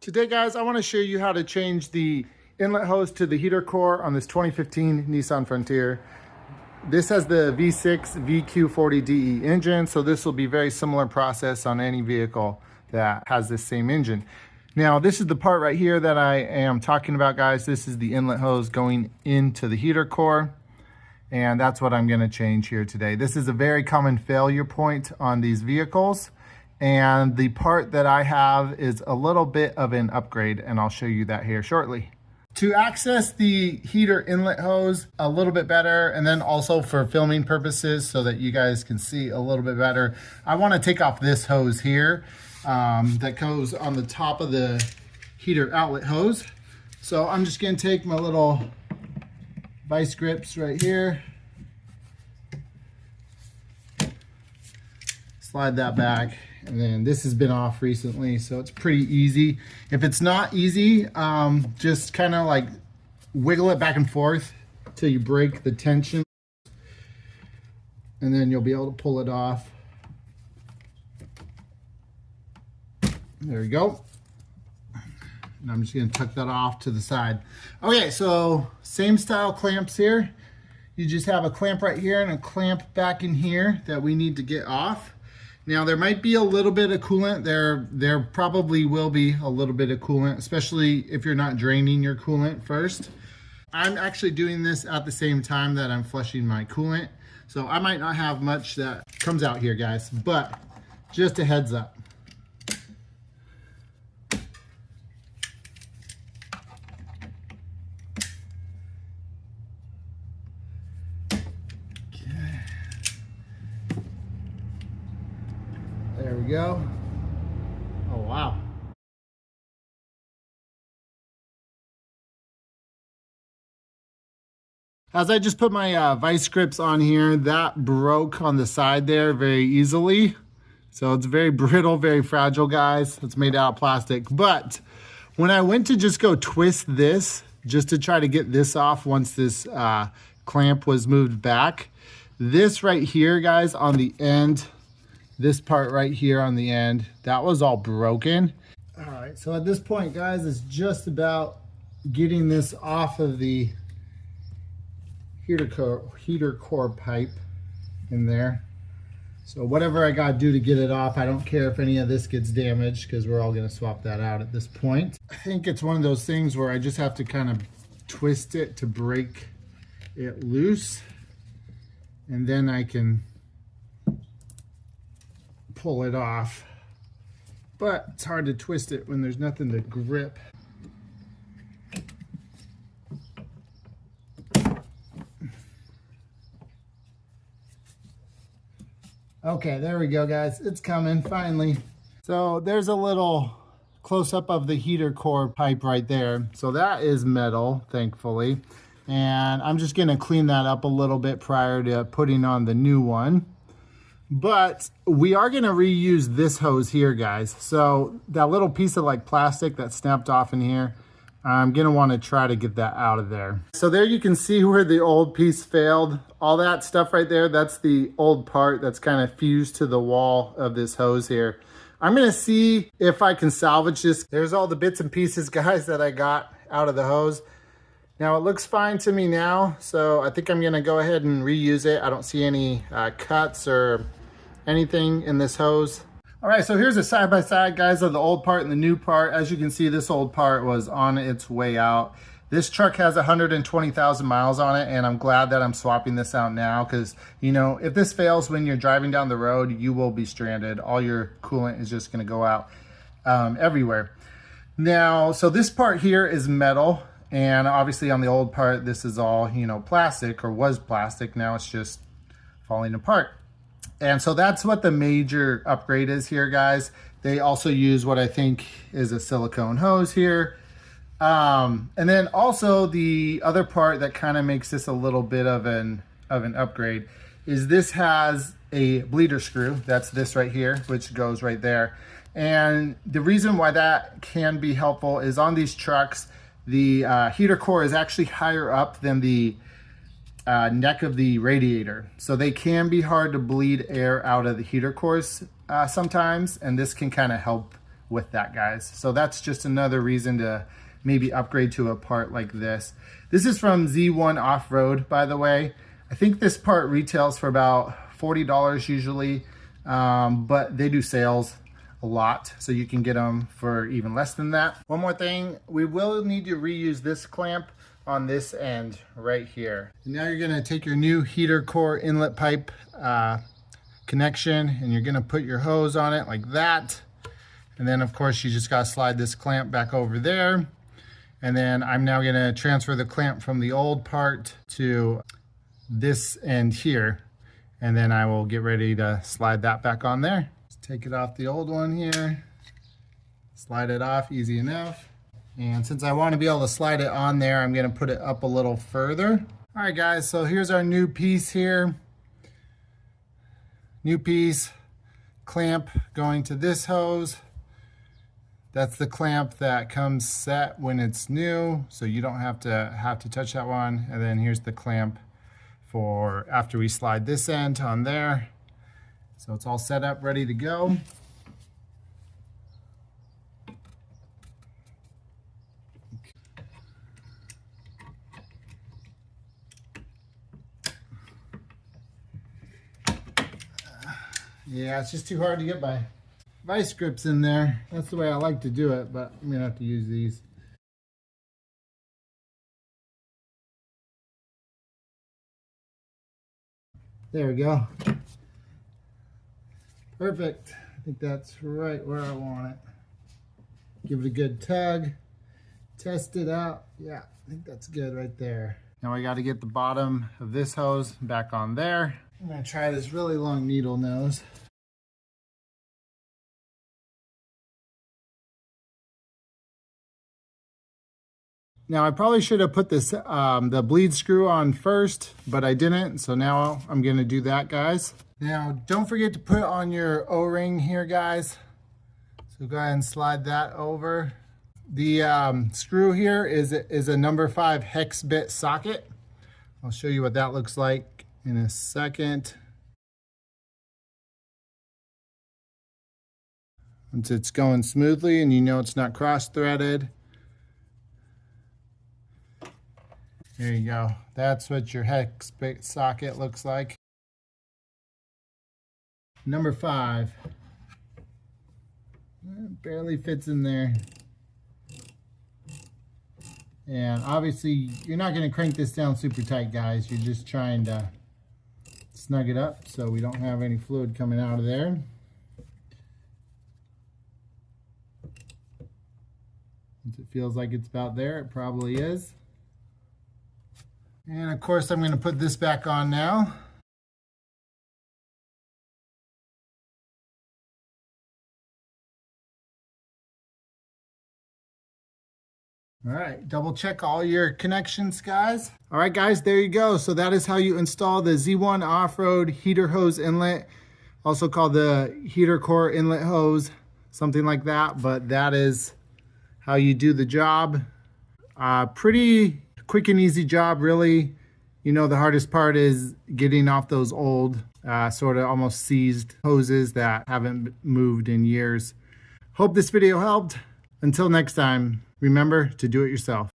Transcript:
Today, guys, I want to show you how to change the inlet hose to the heater core on this 2015 Nissan Frontier. This has the V6 VQ40DE engine, so this will be very similar process on any vehicle that has this same engine. Now, this is the part right here that I am talking about, guys. This is the inlet hose going into the heater core, and that's what I'm going to change here today. This is a very common failure point on these vehicles. And the part that I have is a little bit of an upgrade, and I'll show you that here shortly. To access the heater inlet hose a little bit better, and then also for filming purposes so that you guys can see a little bit better, I want to take off this hose here that goes on the top of the heater outlet hose. So I'm just going to take my little vice grips right here, slide that back. And then this has been off recently, so it's pretty easy. If it's not easy, just kind of like wiggle it back and forth till you break the tension. And then you'll be able to pull it off. There we go. And I'm just gonna tuck that off to the side. Okay, so same style clamps here. You just have a clamp right here and a clamp back in here that we need to get off. Now, there might be a little bit of coolant. There probably will be a little bit of coolant, especially if you're not draining your coolant first. I'm actually doing this at the same time that I'm flushing my coolant, so I might not have much that comes out here, guys, but just a heads up. There we go. Oh, wow. As I just put my vice grips on here, that broke on the side there very easily. So it's very brittle, very fragile, guys. It's made out of plastic. But when I went to just go twist this, just to try to get this off once this clamp was moved back, this right here, guys, on the end, this part right here on the end, that was all broken. All right, so at this point, guys, it's just about getting this off of the heater core pipe in there. So whatever I gotta do to get it off, I don't care if any of this gets damaged because we're all gonna swap that out at this point. I think it's one of those things where I just have to kind of twist it to break it loose, and then I can pull it off, but it's hard to twist it when there's nothing to grip. Okay, there we go, guys. It's coming finally. So there's a little close-up of the heater core pipe right there. So that is metal, thankfully, and I'm just gonna clean that up a little bit prior to putting on the new one. But we are going to reuse this hose here, guys. So that little piece of like plastic that snapped off in here, I'm going to want to try to get that out of there. So there you can see where the old piece failed. All that stuff right there, that's the old part that's kind of fused to the wall of this hose here. I'm going to see if I can salvage this. There's all the bits and pieces, guys, that I got out of the hose. Now, it looks fine to me now, so I think I'm going to go ahead and reuse it. I don't see any cuts or anything in this hose. All right, so here's a side-by-side, guys, of the old part and the new part. As you can see, this old part was on its way out. This truck has 120,000 miles on it, and I'm glad that I'm swapping this out now because, you know, if this fails when you're driving down the road, you will be stranded. All your coolant is just gonna go out everywhere. Now, so this part here is metal, and obviously on the old part, this is all, you know, plastic, or was plastic. Now it's just falling apart. And so that's what the major upgrade is here, guys. They also use what I think is a silicone hose here. And then also the other part that kind of makes this a little bit of an upgrade is this has a bleeder screw. That's this right here, which goes right there. And the reason why that can be helpful is on these trucks, the heater core is actually higher up than the neck of the radiator. So they can be hard to bleed air out of the heater cores sometimes, and this can kind of help with that, guys. So that's just another reason to maybe upgrade to a part like this. This is from Z1 Off-Road, by the way. I think this part retails for about $40 usually, but they do sales a lot, so you can get them for even less than that. One more thing, we will need to reuse this clamp on this end right here. And now you're gonna take your new heater core inlet pipe connection, and you're gonna put your hose on it like that. And then of course you just gotta slide this clamp back over there. And then I'm now gonna transfer the clamp from the old part to this end here. And then I will get ready to slide that back on there. Just take it off the old one here. Slide it off, easy enough. And since I want to be able to slide it on there, I'm going to put it up a little further. All right, guys, so here's our new piece here. New piece, clamp going to this hose. That's the clamp that comes set when it's new, so you don't have to touch that one. And then here's the clamp for after we slide this end on there. So it's all set up, ready to go. Yeah, it's just too hard to get by. Vice grips in there. That's the way I like to do it, but I'm gonna have to use these. There we go. Perfect. I think that's right where I want it. Give it a good tug. Test it out. Yeah, I think that's good right there. Now I got to get the bottom of this hose back on there. I'm gonna try this really long needle nose. Now I probably should have put this the bleed screw on first, but I didn't, so now I'm gonna do that, guys. Now don't forget to put on your O-ring here, guys. So go ahead and slide that over. The screw here is a number 5 hex bit socket. I'll show you what that looks like in a second. Once it's going smoothly and you know it's not cross-threaded. There you go. That's what your hex bit socket looks like. Number 5. It barely fits in there. And obviously you're not going to crank this down super tight, guys. You're just trying to snug it up so we don't have any fluid coming out of there. Once it feels like it's about there, it probably is. And of course I'm going to put this back on now. All right, double check all your connections, guys. All right, guys, there you go. So that is how you install the Z1 Off-Road heater hose inlet, also called the heater core inlet hose, something like that. But that is how you do the job. Pretty quick and easy job, really. You know, the hardest part is getting off those old, sort of almost seized hoses that haven't moved in years. Hope this video helped. Until next time, remember to do it yourself.